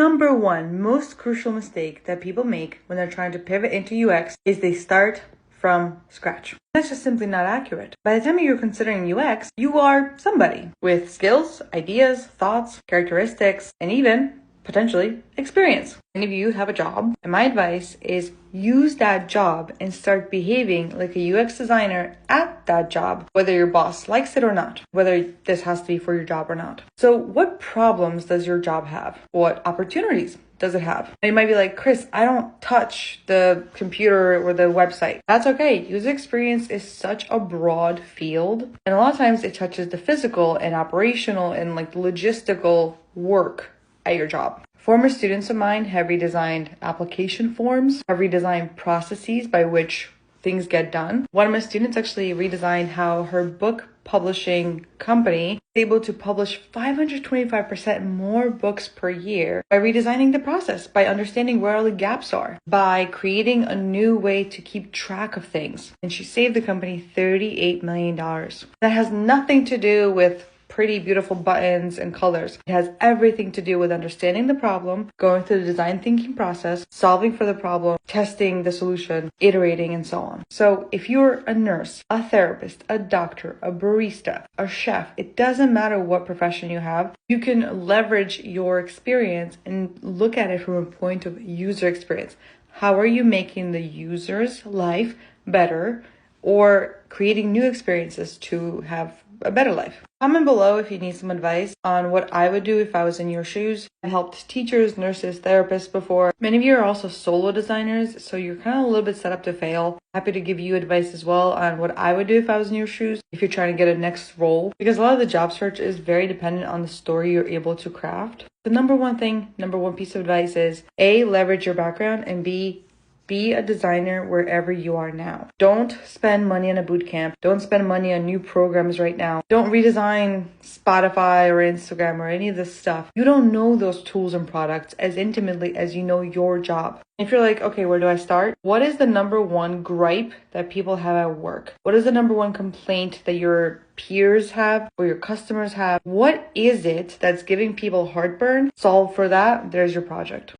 number one most crucial mistake that people make when they're trying to pivot into UX is they start from scratch. That's just simply not accurate. By the time you're considering UX, you are somebody with skills, ideas, thoughts, characteristics, and even potentially experience. Many of you have a job, and my advice is use that job and start behaving like a UX designer at that job, whether your boss likes it or not, whether this has to be for your job or not. So what problems does your job have? What opportunities does it have? And you might be like, Chris, I don't touch the computer or the website. That's okay. User experience is such a broad field. And a lot of times it touches the physical and operational and like logistical work at your job. Former students of mine have redesigned application forms, have redesigned processes by which things get done. One of my students actually redesigned how her book publishing company is able to publish 525% more books per year by redesigning the process, by understanding where all the gaps are, by creating a new way to keep track of things. And she saved the company $38 million. That has nothing to do with pretty beautiful buttons and colors. It has everything to do with understanding the problem, going through the design thinking process, solving for the problem, testing the solution, iterating, and so on. So if you're a nurse, a therapist, a doctor, a barista, a chef, it doesn't matter what profession you have, you can leverage your experience and look at it from a point of user experience. How are you making the user's life better or creating new experiences to have a better life? Comment below if you need some advice on what I would do if I was in your shoes. I've helped teachers, nurses, therapists before. Many of you are also solo designers, so you're kind of a little bit set up to fail. Happy to give you advice as well on what I would do if I was in your shoes, if you're trying to get a next role, because a lot of the job search is very dependent on the story you're able to craft. The number one piece of advice is A, leverage your background, and B, be a designer wherever you are now. Don't spend money on a boot camp. Don't spend money on new programs right now. Don't redesign Spotify or Instagram or any of this stuff. You don't know those tools and products as intimately as you know your job. If you're like, okay, where do I start? What is the number one gripe that people have at work? What is the number one complaint that your peers have or your customers have? What is it that's giving people heartburn? Solve for that. There's your project.